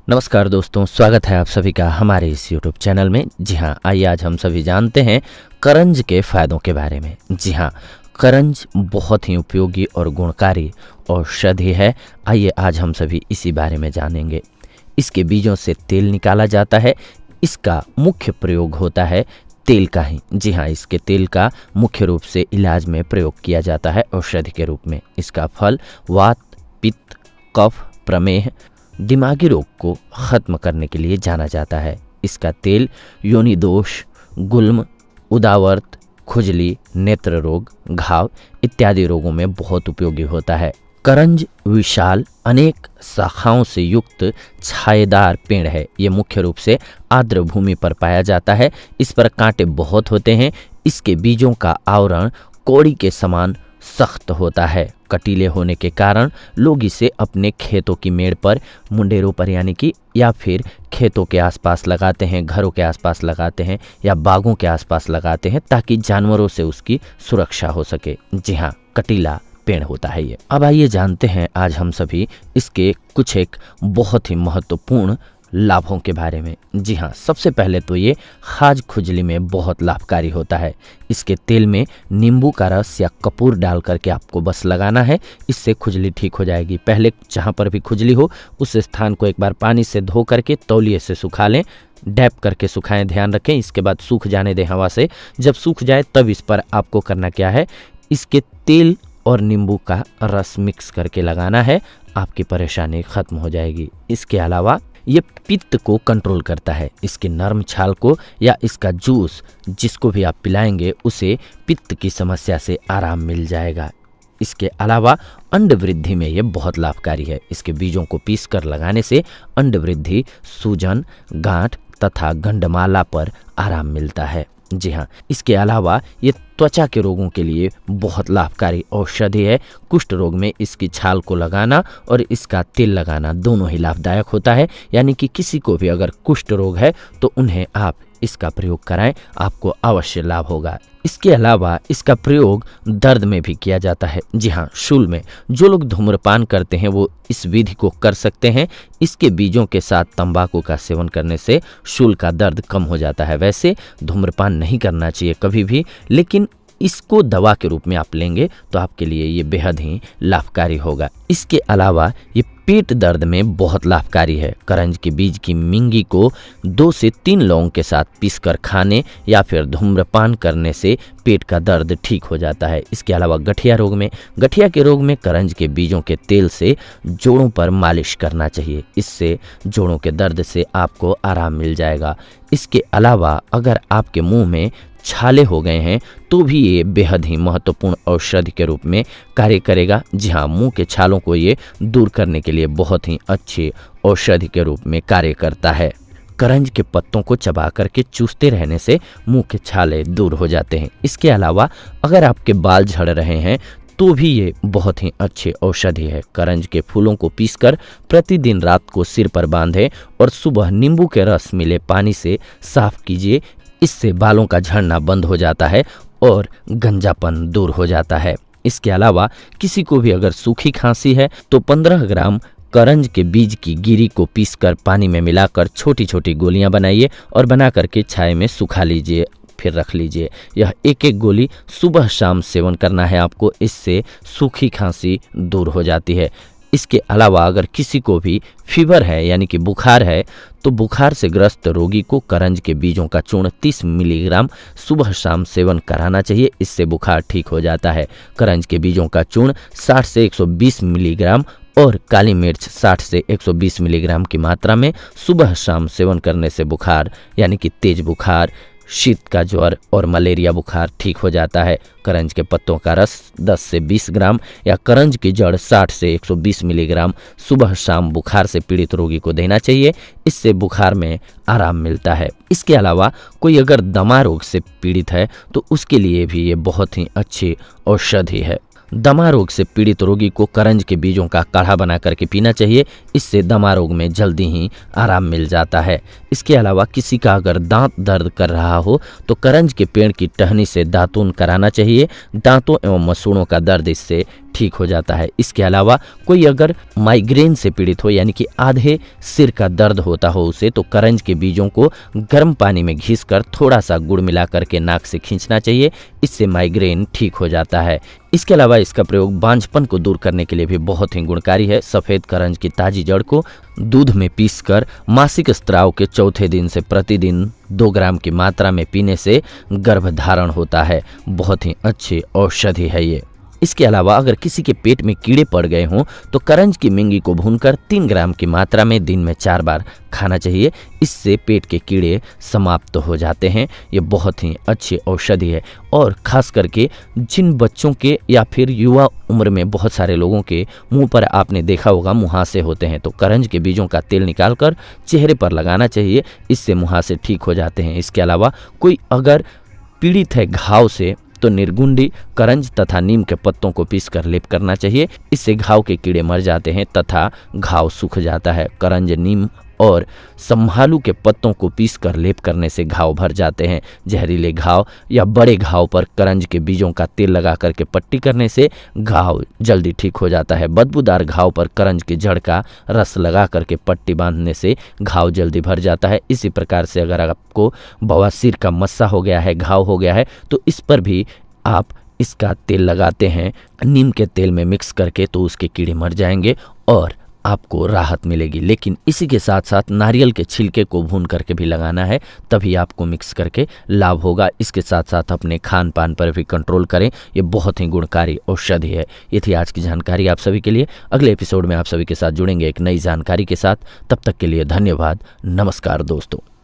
नमस्कार दोस्तों, स्वागत है आप सभी का हमारे इस यूट्यूब चैनल में। जी हाँ, आइए आज हम सभी जानते हैं करंज के फायदों के बारे में। जी हाँ, करंज बहुत ही उपयोगी और गुणकारी औषधि है। आइए आज हम सभी इसी बारे में जानेंगे। इसके बीजों से तेल निकाला जाता है। इसका मुख्य प्रयोग होता है तेल का ही। जी हाँ, इसके तेल का मुख्य रूप से इलाज में प्रयोग किया जाता है औषधि के रूप में। इसका फल वात, पित्त, कफ, प्रमेह, दिमागी रोग को खत्म करने के लिए जाना जाता है। इसका तेल योनि दोष, गुल्म, उदावर्त, खुजली, नेत्र रोग, घाव इत्यादि रोगों में बहुत उपयोगी होता है। करंज विशाल अनेक शाखाओं से युक्त छायेदार पेड़ है। ये मुख्य रूप से आर्द्र भूमि पर पाया जाता है। इस पर कांटे बहुत होते हैं। इसके बीजों का आवरण कौड़ी के समान सख्त होता है। कटीले होने के कारण लोग इसे अपने खेतों की मेड़ पर, मुंडेरों पर यानी कि, या फिर खेतों के आसपास लगाते हैं, घरों के आसपास लगाते हैं या बागों के आसपास लगाते हैं ताकि जानवरों से उसकी सुरक्षा हो सके। जी हाँ, कटीला पेड़ होता है ये। अब आइए जानते हैं आज हम सभी इसके कुछ एक बहुत ही महत्वपूर्ण लाभों के बारे में। जी हाँ, सबसे पहले तो ये खाज खुजली में बहुत लाभकारी होता है। इसके तेल में नींबू का रस या कपूर डाल करके आपको बस लगाना है, इससे खुजली ठीक हो जाएगी। पहले जहाँ पर भी खुजली हो उस स्थान को एक बार पानी से धो करके तौलिए से सुखा लें। डैप करके सुखाएं, ध्यान रखें। इसके बाद सूख जाने दें हवा से। जब सूख जाए तब इस पर आपको करना क्या है, इसके तेल और नींबू का रस मिक्स करके लगाना है। आपकी परेशानी खत्म हो जाएगी। इसके अलावा ये पित्त को कंट्रोल करता है। इसके नरम छाल को या इसका जूस जिसको भी आप पिलाएंगे उसे पित्त की समस्या से आराम मिल जाएगा। इसके अलावा अंड वृद्धि में ये बहुत लाभकारी है। इसके बीजों को पीसकर लगाने से अंड वृद्धि, सूजन, गांठ तथा गंडमाला पर आराम मिलता है। जी हाँ, इसके अलावा ये त्वचा के रोगों के लिए बहुत लाभकारी औषधि है। कुष्ठ रोग में इसकी छाल को लगाना और इसका तेल लगाना दोनों ही लाभदायक होता है। यानी कि किसी को भी अगर कुष्ठ रोग है तो उन्हें आप इसका प्रयोग कराएं, आपको अवश्य लाभ होगा। इसके अलावा इसका प्रयोग दर्द में भी किया जाता है। जी हाँ, शूल में जो लोग धूम्रपान करते हैं वो इस विधि को कर सकते हैं। इसके बीजों के साथ तंबाकू का सेवन करने से शूल का दर्द कम हो जाता है। वैसे धूम्रपान नहीं करना चाहिए कभी भी, लेकिन इसको दवा के रूप में आप लेंगे तो आपके लिए ये बेहद ही लाभकारी होगा। इसके अलावा ये पेट दर्द में बहुत लाभकारी है। करंज के बीज की मिंगी को 2 से 3 लौंग के साथ पीसकर खाने या फिर धूम्रपान करने से पेट का दर्द ठीक हो जाता है। इसके अलावा गठिया के रोग में करंज के बीजों के तेल से जोड़ों पर मालिश करना चाहिए। इससे जोड़ों के दर्द से आपको आराम मिल जाएगा। इसके अलावा अगर आपके मुंह में छाले हो गए हैं तो भी ये बेहद ही महत्वपूर्ण औषधि के रूप में कार्य करेगा। जी हाँ, मुंह के छालों को ये दूर करने के लिए बहुत ही अच्छी औषधि के रूप में कार्य करता है। करंज के पत्तों को चबा करके चूसते रहने से मुंह के छाले दूर हो जाते हैं। इसके अलावा अगर आपके बाल झड़ रहे हैं तो भी ये बहुत ही अच्छी औषधि है। करंज के फूलों को पीसकर प्रतिदिन रात को सिर पर बांधें और सुबह नींबू के रस मिले पानी से साफ कीजिए। इससे बालों का झड़ना बंद हो जाता है और गंजापन दूर हो जाता है। इसके अलावा किसी को भी अगर सूखी खांसी है तो 15 ग्राम करंज के बीज की गिरी को पीसकर पानी में मिलाकर छोटी छोटी गोलियां बनाइए और बना करके छाया में सुखा लीजिए, फिर रख लीजिए। यह एक गोली सुबह शाम सेवन करना है आपको। इससे सूखी खांसी दूर हो जाती है। इसके अलावा अगर किसी को भी फीवर है यानी कि बुखार है तो बुखार से ग्रस्त रोगी को करंज के बीजों का चूर्ण 30 मिलीग्राम सुबह शाम सेवन कराना चाहिए। इससे बुखार ठीक हो जाता है। करंज के बीजों का चूर्ण 60 से 120 मिलीग्राम और काली मिर्च 60 से 120 मिलीग्राम की मात्रा में सुबह शाम सेवन करने से बुखार यानी कि तेज बुखार, शीत का ज्वर और मलेरिया बुखार ठीक हो जाता है। करंज के पत्तों का रस 10 से 20 ग्राम या करंज की जड़ 60 से 120 मिलीग्राम सुबह शाम बुखार से पीड़ित रोगी को देना चाहिए। इससे बुखार में आराम मिलता है। इसके अलावा कोई अगर दमा रोग से पीड़ित है तो उसके लिए भी ये बहुत ही अच्छी औषधि है। दमा रोग से पीड़ित रोगी को करंज के बीजों का काढ़ा बना करके पीना चाहिए। इससे दमा रोग में जल्दी ही आराम मिल जाता है। इसके अलावा किसी का अगर दांत दर्द कर रहा हो तो करंज के पेड़ की टहनी से दातून कराना चाहिए। दांतों एवं मसूड़ों का दर्द इससे ठीक हो जाता है। इसके अलावा कोई अगर माइग्रेन से पीड़ित हो यानी कि आधे सिर का दर्द होता हो उसे, तो करंज के बीजों को गर्म पानी में घिसकर थोड़ा सा गुड़ मिला करके नाक से खींचना चाहिए, इससे माइग्रेन ठीक हो जाता है। इसके अलावा इसका प्रयोग बांझपन को दूर करने के लिए भी बहुत ही गुणकारी है। सफ़ेद करंज की ताजी जड़ को दूध में पीसकर मासिक स्त्राव के चौथे दिन से प्रतिदिन 2 ग्राम की मात्रा में पीने से गर्भधारण होता है। बहुत ही अच्छी औषधि है ये। इसके अलावा अगर किसी के पेट में कीड़े पड़ गए हों तो करंज की मिंगी को भूनकर 3 ग्राम की मात्रा में दिन में 4 बार खाना चाहिए, इससे पेट के कीड़े समाप्त हो जाते हैं। ये बहुत ही अच्छी औषधि है। और खास करके जिन बच्चों के या फिर युवा उम्र में बहुत सारे लोगों के मुंह पर आपने देखा होगा मुहासे होते हैं, तो करंज के बीजों का तेल निकालकर चेहरे पर लगाना चाहिए, इससे मुहासे ठीक हो जाते हैं। इसके अलावा कोई अगर पीड़ित है घाव से तो निर्गुंडी, करंज तथा नीम के पत्तों को पीसकर लेप करना चाहिए, इससे घाव के कीड़े मर जाते हैं तथा घाव सूख जाता है। करंज, नीम और संभालू के पत्तों को पीसकर लेप करने से घाव भर जाते हैं। जहरीले घाव या बड़े घाव पर करंज के बीजों का तेल लगा करके पट्टी करने से घाव जल्दी ठीक हो जाता है। बदबूदार घाव पर करंज की जड़ का रस लगा करके पट्टी बांधने से घाव जल्दी भर जाता है। इसी प्रकार से अगर आपको बवासीर का मस्सा हो गया है, घाव हो गया है, तो इस पर भी आप इसका तेल लगाते हैं नीम के तेल में मिक्स करके, तो उसके कीड़े मर जाएंगे और आपको राहत मिलेगी। लेकिन इसी के साथ साथ नारियल के छिलके को भून करके भी लगाना है, तभी आपको मिक्स करके लाभ होगा। इसके साथ साथ अपने खान पान पर भी कंट्रोल करें, ये बहुत ही गुणकारी औषधि है। ये थी आज की जानकारी आप सभी के लिए। अगले एपिसोड में आप सभी के साथ जुड़ेंगे एक नई जानकारी के साथ। तब तक के लिए धन्यवाद। नमस्कार दोस्तों।